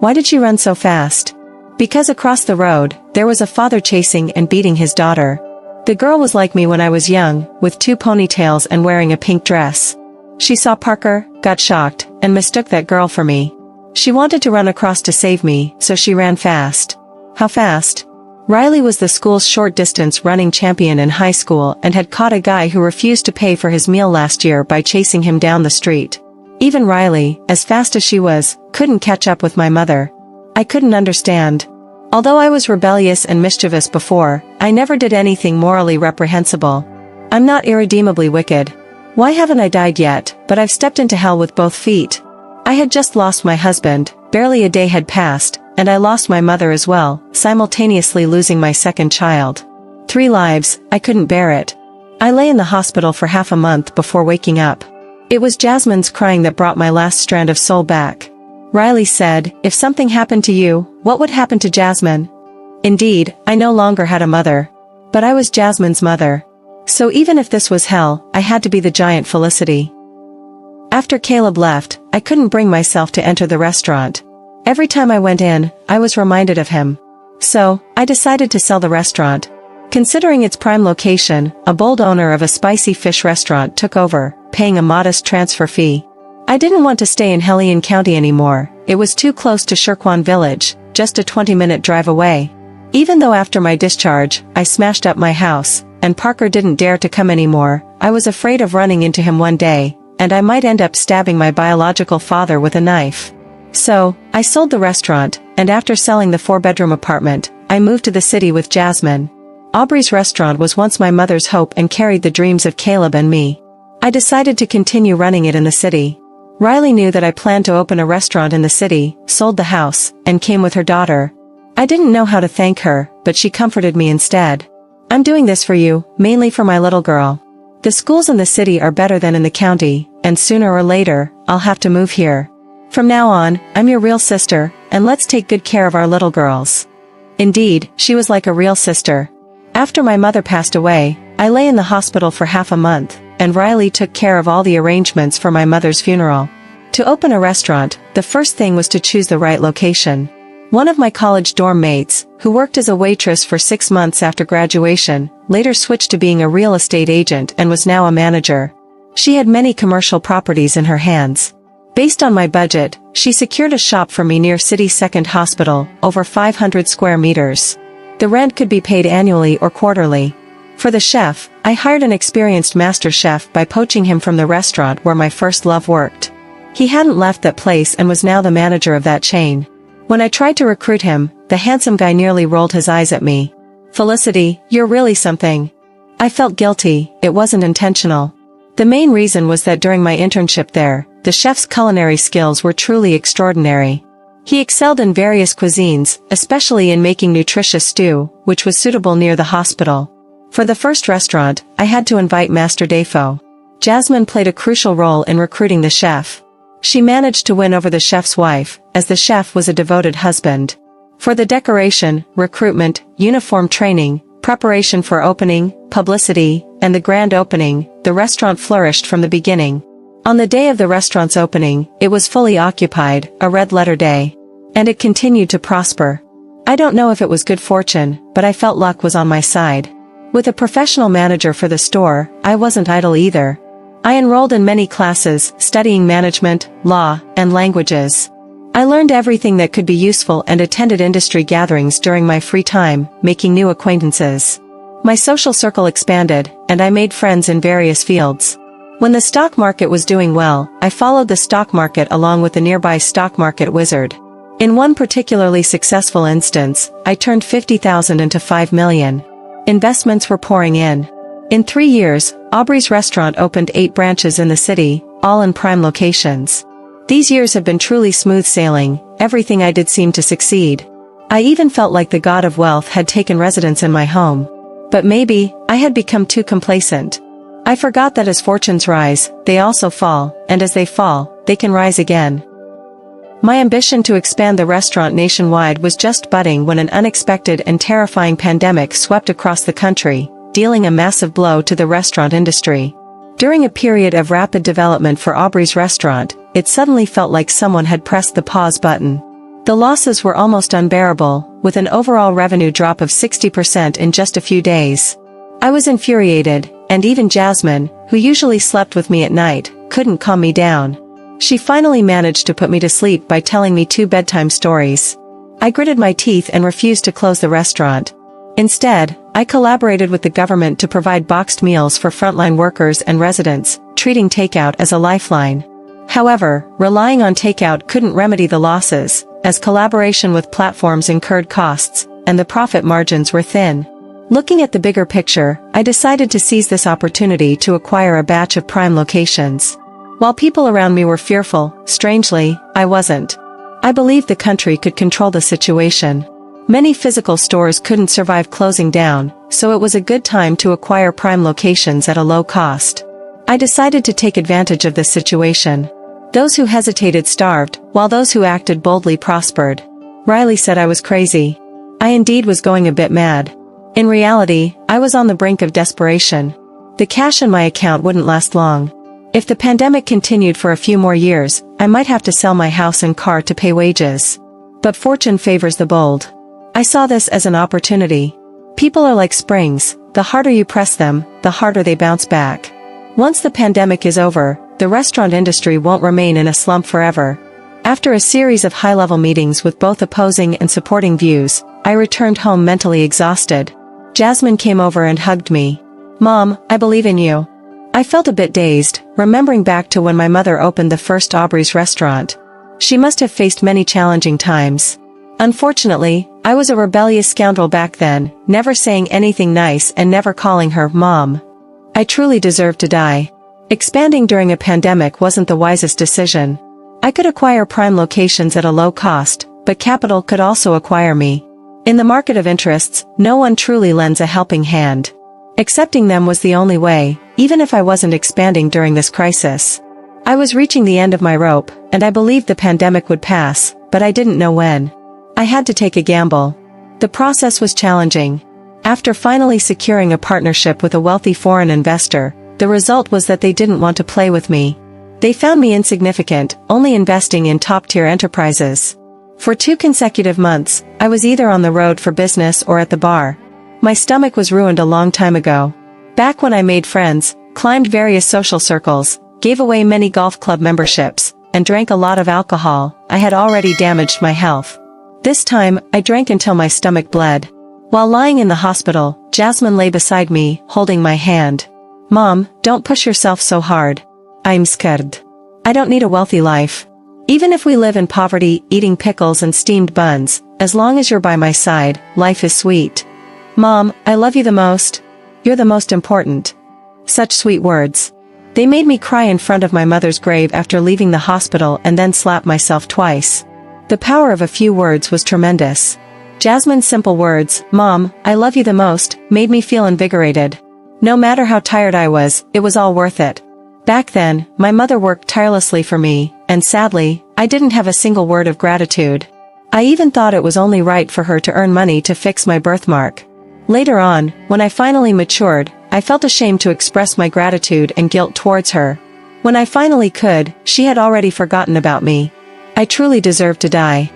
Why did she run so fast? Because across the road, there was a father chasing and beating his daughter. The girl was like me when I was young, with 2 ponytails and wearing a pink dress. She saw Parker, got shocked, and mistook that girl for me. She wanted to run across to save me, so she ran fast. How fast? Riley was the school's short-distance running champion in high school and had caught a guy who refused to pay for his meal last year by chasing him down the street. Even Riley, as fast as she was, couldn't catch up with my mother. I couldn't understand. Although I was rebellious and mischievous before, I never did anything morally reprehensible. I'm not irredeemably wicked. Why haven't I died yet, but I've stepped into hell with both feet? I had just lost my husband, barely a day had passed, and I lost my mother as well, simultaneously losing my second child. 3 lives, I couldn't bear it. I lay in the hospital for half a month before waking up. It was Jasmine's crying that brought my last strand of soul back. Riley said, "If something happened to you, what would happen to Jasmine?" Indeed, I no longer had a mother. But I was Jasmine's mother. So even if this was hell, I had to be the giant Felicity. After Caleb left, I couldn't bring myself to enter the restaurant. Every time I went in, I was reminded of him. So, I decided to sell the restaurant. Considering its prime location, a bold owner of a spicy fish restaurant took over, paying a modest transfer fee. I didn't want to stay in Hellion County anymore. It was too close to Sherquan Village, just a 20-minute drive away. Even though after my discharge, I smashed up my house, and Parker didn't dare to come anymore, I was afraid of running into him one day, and I might end up stabbing my biological father with a knife. So, I sold the restaurant, and after selling the 4-bedroom apartment, I moved to the city with Jasmine. Aubrey's restaurant was once my mother's hope and carried the dreams of Caleb and me. I decided to continue running it in the city. Riley knew that I planned to open a restaurant in the city, sold the house, and came with her daughter. I didn't know how to thank her, but she comforted me instead. "I'm doing this for you, mainly for my little girl. The schools in the city are better than in the county, and sooner or later, I'll have to move here. From now on, I'm your real sister, and let's take good care of our little girls." Indeed, she was like a real sister. After my mother passed away, I lay in the hospital for half a month, and Riley took care of all the arrangements for my mother's funeral. To open a restaurant, the first thing was to choose the right location. One of my college dorm mates, who worked as a waitress for 6 months after graduation, later switched to being a real estate agent and was now a manager. She had many commercial properties in her hands. Based on my budget, she secured a shop for me near City Second Hospital, over 500 square meters. The rent could be paid annually or quarterly. For the chef, I hired an experienced master chef by poaching him from the restaurant where my first love worked. He hadn't left that place and was now the manager of that chain. When I tried to recruit him, the handsome guy nearly rolled his eyes at me. "Felicity, you're really something." I felt guilty. It wasn't intentional. The main reason was that during my internship there, the chef's culinary skills were truly extraordinary. He excelled in various cuisines, especially in making nutritious stew, which was suitable near the hospital. For the first restaurant, I had to invite Master Defoe. Jasmine played a crucial role in recruiting the chef. She managed to win over the chef's wife, as the chef was a devoted husband. For the decoration, recruitment, uniform training, preparation for opening, publicity, and the grand opening, the restaurant flourished from the beginning. On the day of the restaurant's opening, it was fully occupied, a red-letter day. And it continued to prosper. I don't know if it was good fortune, but I felt luck was on my side. With a professional manager for the store, I wasn't idle either. I enrolled in many classes, studying management, law, and languages. I learned everything that could be useful and attended industry gatherings during my free time, making new acquaintances. My social circle expanded, and I made friends in various fields. When the stock market was doing well, I followed the stock market along with the nearby stock market wizard. In one particularly successful instance, I turned 50,000 into 5 million. Investments were pouring in. In 3 years, Aubrey's restaurant opened 8 branches in the city, all in prime locations. These years have been truly smooth sailing, everything I did seemed to succeed. I even felt like the god of wealth had taken residence in my home. But maybe, I had become too complacent. I forgot that as fortunes rise, they also fall, and as they fall, they can rise again. My ambition to expand the restaurant nationwide was just budding when an unexpected and terrifying pandemic swept across the country, dealing a massive blow to the restaurant industry. During a period of rapid development for Aubrey's restaurant, it suddenly felt like someone had pressed the pause button. The losses were almost unbearable, with an overall revenue drop of 60% in just a few days. I was infuriated, and even Jasmine, who usually slept with me at night, couldn't calm me down. She finally managed to put me to sleep by telling me 2 bedtime stories. I gritted my teeth and refused to close the restaurant. Instead, I collaborated with the government to provide boxed meals for frontline workers and residents, treating takeout as a lifeline. However, relying on takeout couldn't remedy the losses, as collaboration with platforms incurred costs, and the profit margins were thin. Looking at the bigger picture, I decided to seize this opportunity to acquire a batch of prime locations. While people around me were fearful, strangely, I wasn't. I believed the country could control the situation. Many physical stores couldn't survive closing down, so it was a good time to acquire prime locations at a low cost. I decided to take advantage of this situation. Those who hesitated starved, while those who acted boldly prospered. Riley said I was crazy. I indeed was going a bit mad. In reality, I was on the brink of desperation. The cash in my account wouldn't last long. If the pandemic continued for a few more years, I might have to sell my house and car to pay wages. But fortune favors the bold. I saw this as an opportunity. People are like springs, the harder you press them, the harder they bounce back. Once the pandemic is over, the restaurant industry won't remain in a slump forever. After a series of high-level meetings with both opposing and supporting views, I returned home mentally exhausted. Jasmine came over and hugged me. "Mom, I believe in you." I felt a bit dazed, remembering back to when my mother opened the first Aubrey's restaurant. She must have faced many challenging times. Unfortunately, I was a rebellious scoundrel back then, never saying anything nice and never calling her Mom. I truly deserved to die. Expanding during a pandemic wasn't the wisest decision. I could acquire prime locations at a low cost, but capital could also acquire me. In the market of interests, no one truly lends a helping hand. Accepting them was the only way, even if I wasn't expanding during this crisis. I was reaching the end of my rope, and I believed the pandemic would pass, but I didn't know when. I had to take a gamble. The process was challenging. After finally securing a partnership with a wealthy foreign investor, the result was that they didn't want to play with me. They found me insignificant, only investing in top-tier enterprises. For 2 consecutive months, I was either on the road for business or at the bar. My stomach was ruined a long time ago. Back when I made friends, climbed various social circles, gave away many golf club memberships, and drank a lot of alcohol, I had already damaged my health. This time, I drank until my stomach bled. While lying in the hospital, Jasmine lay beside me, holding my hand. "Mom, don't push yourself so hard. I'm scared. I don't need a wealthy life. Even if we live in poverty, eating pickles and steamed buns, as long as you're by my side, life is sweet. Mom, I love you the most. You're the most important." Such sweet words. They made me cry in front of my mother's grave after leaving the hospital and then slap myself twice. The power of a few words was tremendous. Jasmine's simple words, "Mom, I love you the most," made me feel invigorated. No matter how tired I was, it was all worth it. Back then, my mother worked tirelessly for me, and sadly, I didn't have a single word of gratitude. I even thought it was only right for her to earn money to fix my birthmark. Later on, when I finally matured, I felt ashamed to express my gratitude and guilt towards her. When I finally could, she had already forgotten about me. I truly deserved to die.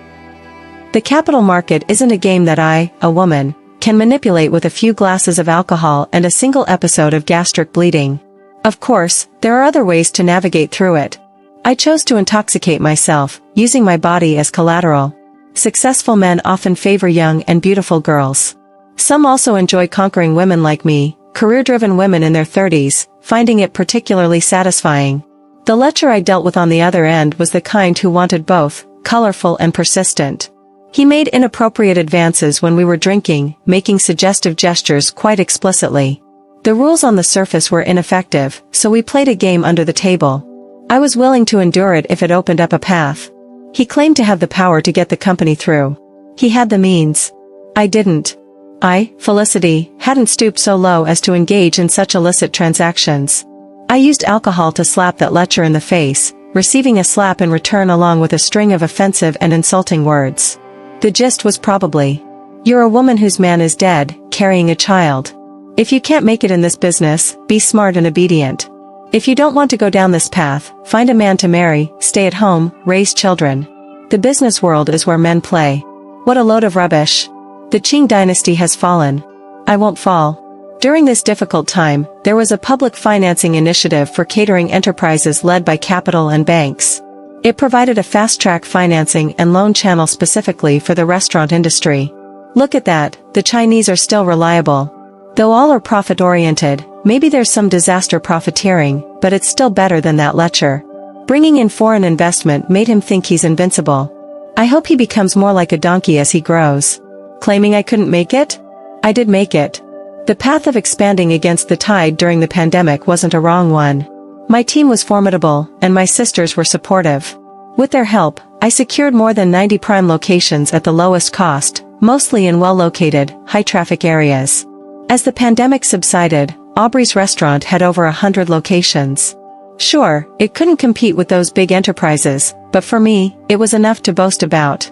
The capital market isn't a game that I, a woman, can manipulate with a few glasses of alcohol and a single episode of gastric bleeding. Of course, there are other ways to navigate through it. I chose to intoxicate myself, using my body as collateral. Successful men often favor young and beautiful girls. Some also enjoy conquering women like me, career-driven women in their 30s, finding it particularly satisfying. The lecher I dealt with on the other end was the kind who wanted both, colorful and persistent. He made inappropriate advances when we were drinking, making suggestive gestures quite explicitly. The rules on the surface were ineffective, so we played a game under the table. I was willing to endure it if it opened up a path. He claimed to have the power to get the company through. He had the means. I didn't. I, Felicity, hadn't stooped so low as to engage in such illicit transactions. I used alcohol to slap that lecher in the face, receiving a slap in return along with a string of offensive and insulting words. The gist was probably, "You're a woman whose man is dead, carrying a child. If you can't make it in this business, be smart and obedient. If you don't want to go down this path, find a man to marry, stay at home, raise children. The business world is where men play." What a load of rubbish. The Qing dynasty has fallen. I won't fall. During this difficult time, there was a public financing initiative for catering enterprises led by capital and banks. It provided a fast-track financing and loan channel specifically for the restaurant industry. Look at that, the Chinese are still reliable. Though all are profit-oriented, maybe there's some disaster profiteering, but it's still better than that lecher. Bringing in foreign investment made him think he's invincible. I hope he becomes more like a donkey as he grows. Claiming I couldn't make it? I did make it. The path of expanding against the tide during the pandemic wasn't a wrong one. My team was formidable, and my sisters were supportive. With their help, I secured more than 90 prime locations at the lowest cost, mostly in well-located, high-traffic areas. As the pandemic subsided, Aubrey's restaurant had over 100 locations. Sure, it couldn't compete with those big enterprises, but for me, it was enough to boast about.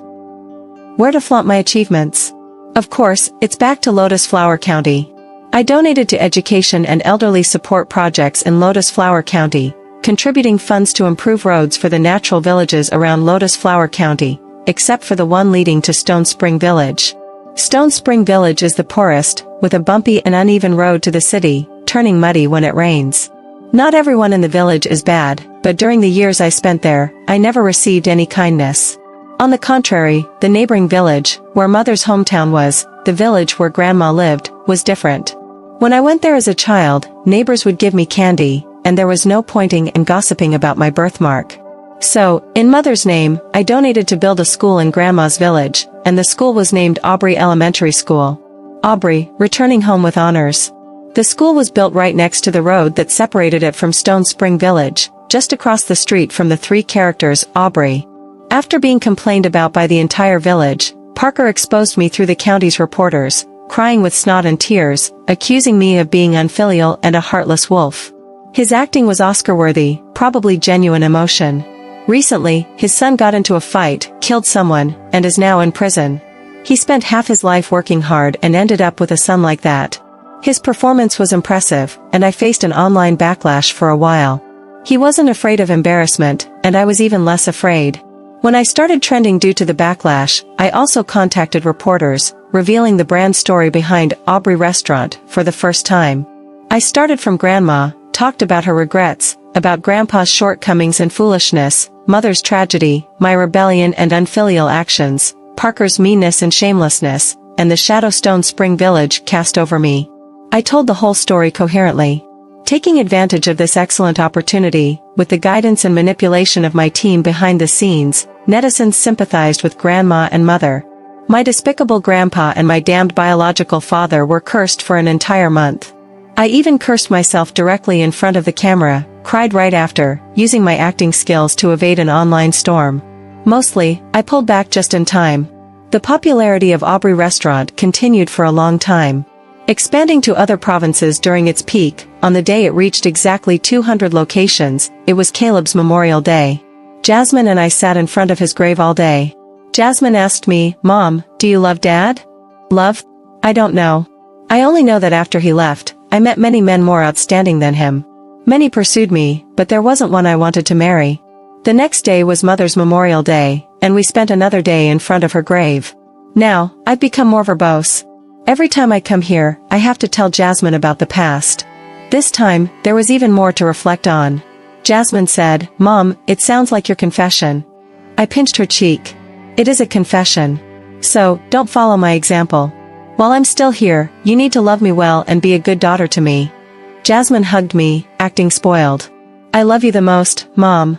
Where to flaunt my achievements? Of course, it's back to Lotus Flower County. I donated to education and elderly support projects in Lotus Flower County, contributing funds to improve roads for the natural villages around Lotus Flower County, except for the one leading to Stone Spring Village. Stone Spring Village is the poorest, with a bumpy and uneven road to the city, turning muddy when it rains. Not everyone in the village is bad, but during the years I spent there, I never received any kindness. On the contrary, the neighboring village, where Mother's hometown was, the village where Grandma lived, was different. When I went there as a child, neighbors would give me candy, and there was no pointing and gossiping about my birthmark. So, in Mother's name, I donated to build a school in Grandma's village, and the school was named Aubrey Elementary School. Aubrey, returning home with honors. The school was built right next to the road that separated it from Stone Spring Village, just across the street from the three characters, Aubrey. After being complained about by the entire village, Parker exposed me through the county's reporters, crying with snot and tears, accusing me of being unfilial and a heartless wolf. His acting was Oscar-worthy, probably genuine emotion. Recently, his son got into a fight, killed someone, and is now in prison. He spent half his life working hard and ended up with a son like that. His performance was impressive, and I faced an online backlash for a while. He wasn't afraid of embarrassment, and I was even less afraid. When I started trending due to the backlash, I also contacted reporters, revealing the brand story behind Aubrey Restaurant for the first time. I started from Grandma, talked about her regrets, about Grandpa's shortcomings and foolishness, Mother's tragedy, my rebellion and unfilial actions, Parker's meanness and shamelessness, and the Shadowstone Spring Village cast over me. I told the whole story coherently. Taking advantage of this excellent opportunity, with the guidance and manipulation of my team behind the scenes, netizens sympathized with grandma and mother. My despicable grandpa and my damned biological father were cursed for an entire month. I even cursed myself directly in front of the camera, cried right after, using my acting skills to evade an online storm. Mostly, I pulled back just in time. The popularity of Aubrey Restaurant continued for a long time, expanding to other provinces during its peak. On the day it reached exactly 200 locations, it was Caleb's Memorial Day. Jasmine and I sat in front of his grave all day. Jasmine asked me, "Mom, do you love Dad?" Love? I don't know. I only know that after he left, I met many men more outstanding than him. Many pursued me, but there wasn't one I wanted to marry. The next day was Mother's Memorial Day, and we spent another day in front of her grave. Now, I've become more verbose. Every time I come here, I have to tell Jasmine about the past. This time, there was even more to reflect on. Jasmine said, "Mom, it sounds like your confession." I pinched her cheek. It is a confession. So, don't follow my example. While I'm still here, you need to love me well and be a good daughter to me. Jasmine hugged me, acting spoiled. I love you the most, Mom.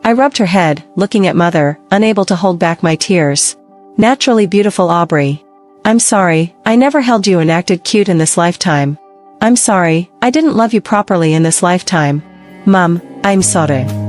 I rubbed her head, looking at Mother, unable to hold back my tears. Naturally beautiful Aubrey. I'm sorry, I never held you and acted cute in this lifetime. I'm sorry, I didn't love you properly in this lifetime. Mom, I'm sorry.